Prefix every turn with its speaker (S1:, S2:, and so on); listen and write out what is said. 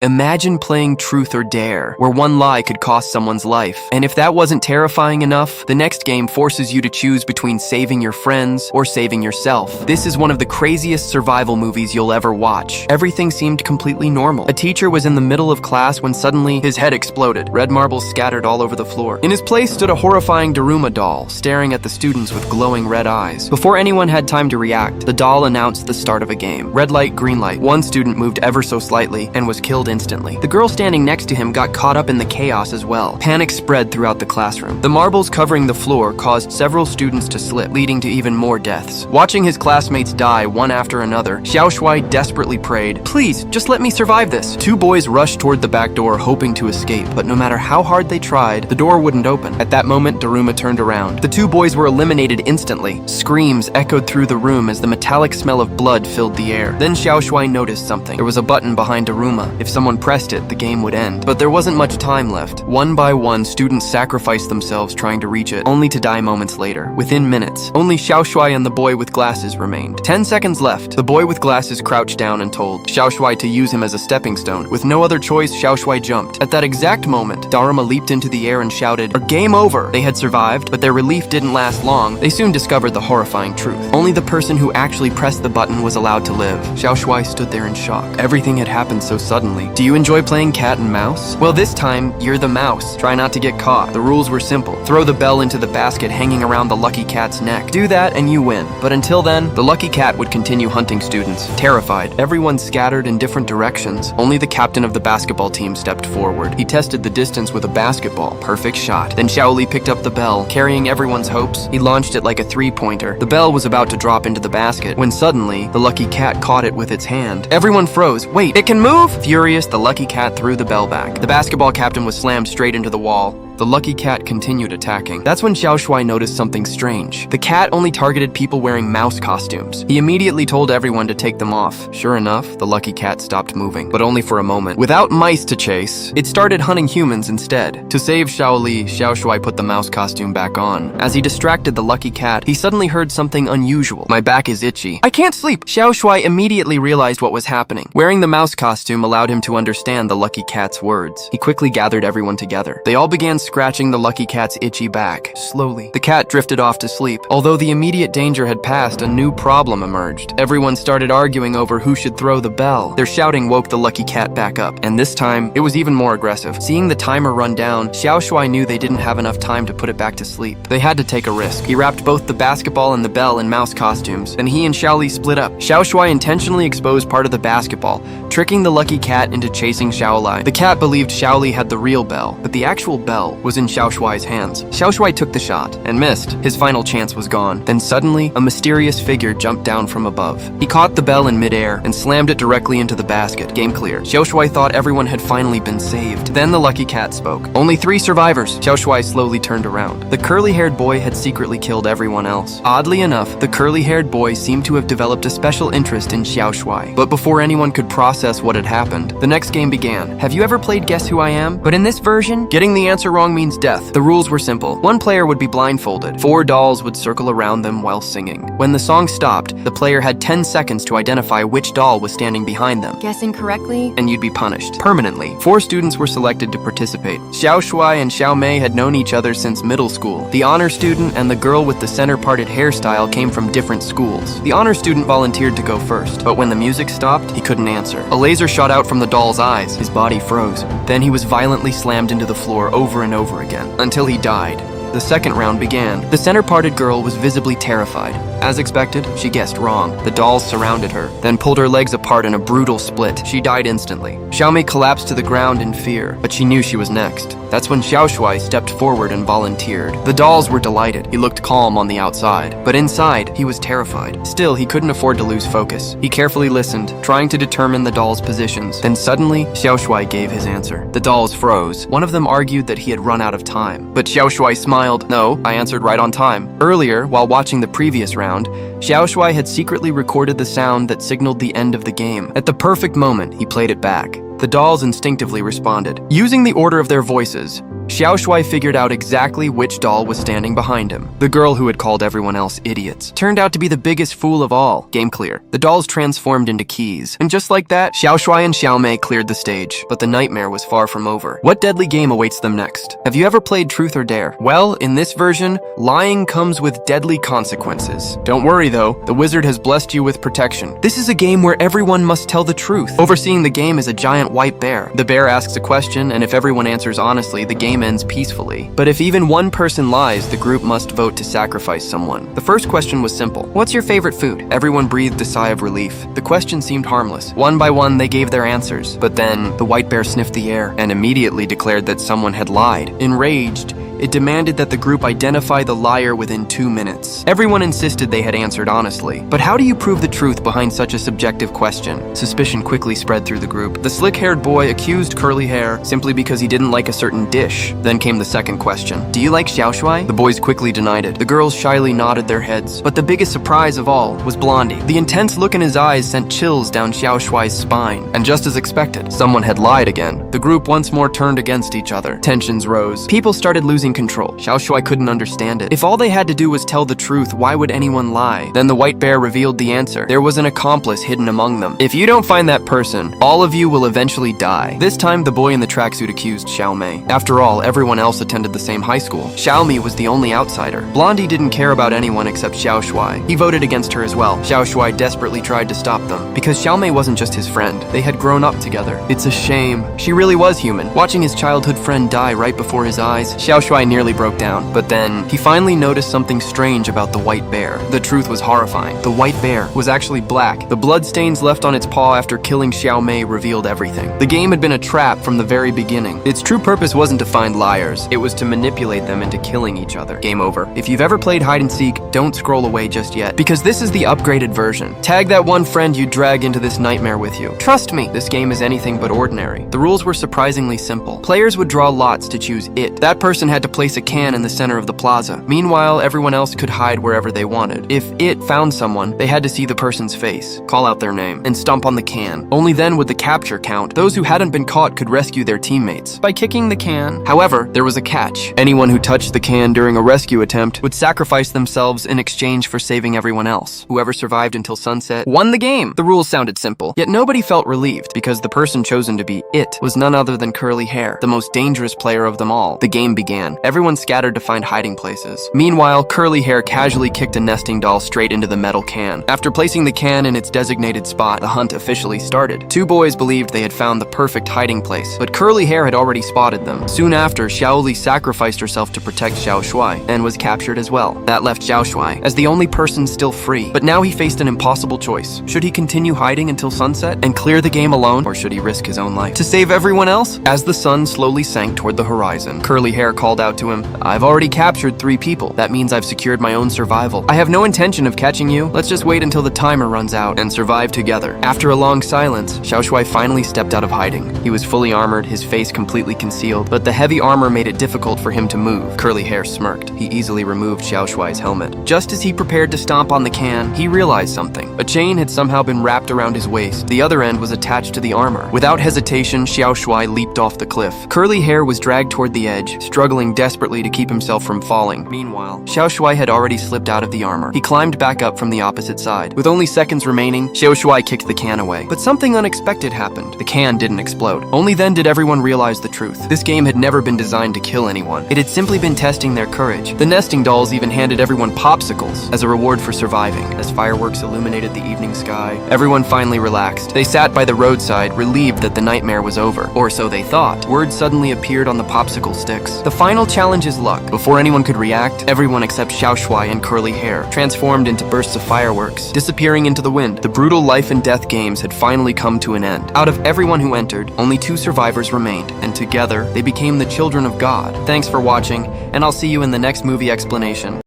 S1: Imagine playing Truth or Dare, where one lie could cost someone's life. And if that wasn't terrifying enough, the next game forces you to choose between saving your friends or saving yourself. This is one of the craziest survival movies you'll ever watch. Everything seemed completely normal. A teacher was in the middle of class when suddenly his head exploded. Red marbles scattered all over the floor. In his place stood a horrifying Daruma doll, staring at the students with glowing red eyes. Before anyone had time to react, the doll announced the start of a game. Red light, green light. One student moved ever so slightly and was killed instantly. The girl standing next to him got caught up in the chaos as well. Panic spread throughout the classroom. The marbles covering the floor caused several students to slip, leading to even more deaths. Watching his classmates die one after another, Xiao Shuai desperately prayed, "Please, just let me survive this." Two boys rushed toward the back door hoping to escape, but no matter how hard they tried, the door wouldn't open. At that moment, Daruma turned around. The two boys were eliminated instantly. Screams echoed through the room as the metallic smell of blood filled the air. Then Xiao Shuai noticed something. There was a button behind Daruma. If someone pressed it, the game would end. But there wasn't much time left. One by one, students sacrificed themselves trying to reach it, only to die moments later. Within minutes, only Xiao Shuai and the boy with glasses remained. 10 seconds left. The boy with glasses crouched down and told Xiao Shuai to use him as a stepping stone. With no other choice, Xiao Shuai jumped. At that exact moment, Daruma leaped into the air and shouted, "Game over!" They had survived, but their relief didn't last long. They soon discovered the horrifying truth. Only the person who actually pressed the button was allowed to live. Xiao Shuai stood there in shock. Everything had happened so suddenly. Do you enjoy playing cat and mouse? Well, this time, you're the mouse. Try not to get caught. The rules were simple. Throw the bell into the basket hanging around the lucky cat's neck. Do that and you win. But until then, the lucky cat would continue hunting students. Terrified, everyone scattered in different directions. Only the captain of the basketball team stepped forward. He tested the distance with a basketball. Perfect shot. Then Shaoli picked up the bell. Carrying everyone's hopes, he launched it like a three-pointer. The bell was about to drop into the basket when suddenly, the lucky cat caught it with its hand. Everyone froze. Wait, it can move? Furious, the lucky cat threw the bell back. The basketball captain was slammed straight into the wall. The lucky cat continued attacking. That's when Xiao Shuai noticed something strange. The cat only targeted people wearing mouse costumes. He immediately told everyone to take them off. Sure enough, the lucky cat stopped moving, but only for a moment. Without mice to chase, it started hunting humans instead. To save Shaoli, Xiao Shuai put the mouse costume back on. As he distracted the lucky cat, he suddenly heard something unusual. "My back is itchy. I can't sleep." Xiao Shuai immediately realized what was happening. Wearing the mouse costume allowed him to understand the lucky cat's words. He quickly gathered everyone together. They all began scratching the lucky cat's itchy back. Slowly, the cat drifted off to sleep. Although the immediate danger had passed, a new problem emerged. Everyone started arguing over who should throw the bell. Their shouting woke the lucky cat back up, and this time, it was even more aggressive. Seeing the timer run down, Xiao Shuai knew they didn't have enough time to put it back to sleep. They had to take a risk. He wrapped both the basketball and the bell in mouse costumes. Then he and Shaoli split up. Xiao Shuai intentionally exposed part of the basketball, tricking the lucky cat into chasing Shaoli. The cat believed Shaoli had the real bell, but the actual bell was in Xiao Shuai's hands. Xiao Shuai took the shot and missed. His final chance was gone. Then suddenly, a mysterious figure jumped down from above. He caught the bell in midair and slammed it directly into the basket. Game clear. Xiao Shuai thought everyone had finally been saved. Then the lucky cat spoke. "Only 3 survivors." Xiao Shuai slowly turned around. The curly-haired boy had secretly killed everyone else. Oddly enough, the curly-haired boy seemed to have developed a special interest in Xiao Shuai. But before anyone could process what had happened, the next game began. Have you ever played Guess Who I Am? But in this version, getting the answer wrong means death. The rules were simple. One player would be blindfolded. 4 dolls would circle around them while singing. When the song stopped, the player had 10 seconds to identify which doll was standing behind them.
S2: Guessing correctly?
S1: And you'd be punished. Permanently. 4 students were selected to participate. Xiao Shuai and Xiao Mei had known each other since middle school. The honor student and the girl with the center-parted hairstyle came from different schools. The honor student volunteered to go first, but when the music stopped, he couldn't answer. A laser shot out from the doll's eyes. His body froze. Then he was violently slammed into the floor over and over again, until he died. The second round began. The center-parted girl was visibly terrified. As expected, she guessed wrong. The dolls surrounded her, then pulled her legs apart in a brutal split. She died instantly. Xiaomei collapsed to the ground in fear, but she knew she was next. That's when Xiao Shuai stepped forward and volunteered. The dolls were delighted. He looked calm on the outside, but inside, he was terrified. Still, he couldn't afford to lose focus. He carefully listened, trying to determine the dolls' positions. Then suddenly, Xiao Shuai gave his answer. The dolls froze. One of them argued that he had run out of time, but Xiao Shuai smiled. "No, I answered right on time." Earlier, while watching the previous round, Xiao Shuai had secretly recorded the sound that signaled the end of the game. At the perfect moment, he played it back. The dolls instinctively responded. Using the order of their voices, Xiao Shui figured out exactly which doll was standing behind him. The girl who had called everyone else idiots turned out to be the biggest fool of all. Game clear. The dolls transformed into keys. And just like that, Xiao Shui and Xiao Mei cleared the stage. But the nightmare was far from over. What deadly game awaits them next? Have you ever played Truth or Dare? Well, in this version, lying comes with deadly consequences. Don't worry though, the wizard has blessed you with protection. This is a game where everyone must tell the truth. Overseeing the game is a giant white bear. The bear asks a question, and if everyone answers honestly, the game ends peacefully. But if even one person lies, the group must vote to sacrifice someone. The first question was simple. What's your favorite food? Everyone breathed a sigh of relief. The question seemed harmless. One by one, they gave their answers. But then, the white bear sniffed the air and immediately declared that someone had lied. Enraged, it demanded that the group identify the liar within 2 minutes. Everyone insisted they had answered honestly. But how do you prove the truth behind such a subjective question? Suspicion quickly spread through the group. The slick-haired boy accused Curly Hair simply because he didn't like a certain dish. Then came the second question. Do you like Xiao Shui? The boys quickly denied it. The girls shyly nodded their heads. But the biggest surprise of all was Blondie. The intense look in his eyes sent chills down Xiao Shui's spine. And just as expected, someone had lied again. The group once more turned against each other. Tensions rose. People started losing control. Xiao Shui couldn't understand it. If all they had to do was tell the truth, why would anyone lie? Then the white bear revealed the answer. There was an accomplice hidden among them. If you don't find that person, all of you will eventually die. This time, the boy in the tracksuit accused Xiao Mei. After all, everyone else attended the same high school. Xiao Mei was the only outsider. Blondie didn't care about anyone except Xiao Shui. He voted against her as well. Xiao Shui desperately tried to stop them. Because Xiao Mei wasn't just his friend. They had grown up together. It's a shame. She really was human. Watching his childhood friend die right before his eyes, Xiao Shui nearly broke down. But then, he finally noticed something strange about the white bear. The truth was horrifying. The white bear was actually black. The bloodstains left on its paw after killing Xiao Mei revealed everything. The game had been a trap from the very beginning. Its true purpose wasn't to find liars. It was to manipulate them into killing each other. Game over. If you've ever played hide and seek, don't scroll away just yet, because this is the upgraded version. Tag that one friend you drag into this nightmare with you. Trust me, this game is anything but ordinary. The rules were surprisingly simple. Players would draw lots to choose it. That person had to place a can in the center of the plaza. Meanwhile, everyone else could hide wherever they wanted. If it found someone, they had to see the person's face, call out their name, and stomp on the can. Only then would the capture count. Those who hadn't been caught could rescue their teammates by kicking the can. However, there was a catch. Anyone who touched the can during a rescue attempt would sacrifice themselves in exchange for saving everyone else. Whoever survived until sunset won the game. The rules sounded simple, yet nobody felt relieved because the person chosen to be it was none other than Curly Hair, the most dangerous player of them all. The game began. Everyone scattered to find hiding places. Meanwhile, Curly Hair casually kicked a nesting doll straight into the metal can. After placing the can in its designated spot, the hunt officially started. Two boys believed they had found the perfect hiding place, but Curly Hair had already spotted them. Soon after, Xiaoli sacrificed herself to protect Xiao Shui and was captured as well. That left Xiao Shui as the only person still free. But now he faced an impossible choice. Should he continue hiding until sunset and clear the game alone, or should he risk his own life to save everyone else? As the sun slowly sank toward the horizon, Curly Hair called out to him, "I've already captured 3 people. That means I've secured my own survival. I have no intention of catching you. Let's just wait until the timer runs out and survive together." After a long silence, Xiao Shui finally stepped out of hiding. He was fully armored, his face completely concealed, but the heavy armor made it difficult for him to move. Curly Hair smirked. He easily removed Xiao Shui's helmet. Just as he prepared to stomp on the can, he realized something. A chain had somehow been wrapped around his waist. The other end was attached to the armor. Without hesitation, Xiao Shui leaped off the cliff. Curly Hair was dragged toward the edge, struggling desperately to keep himself from falling. Meanwhile, Xiao Shui had already slipped out of the armor. He climbed back up from the opposite side. With only seconds remaining, Xiao Shui kicked the can away. But something unexpected happened. The can didn't explode. Only then did everyone realize the truth. This game had never been designed to kill anyone. It had simply been testing their courage. The nesting dolls even handed everyone popsicles as a reward for surviving. As fireworks illuminated the evening sky, everyone finally relaxed. They sat by the roadside, relieved that the nightmare was over. Or so they thought. Word suddenly appeared on the popsicle sticks. The final challenge is luck. Before anyone could react, everyone except Xiao Shui and Curly Hair transformed into bursts of fireworks, disappearing into the wind. The brutal life and death games had finally come to an end. Out of everyone who entered, only 2 survivors remained, and together, they became the children of God. Thanks for watching, and I'll see you in the next movie explanation.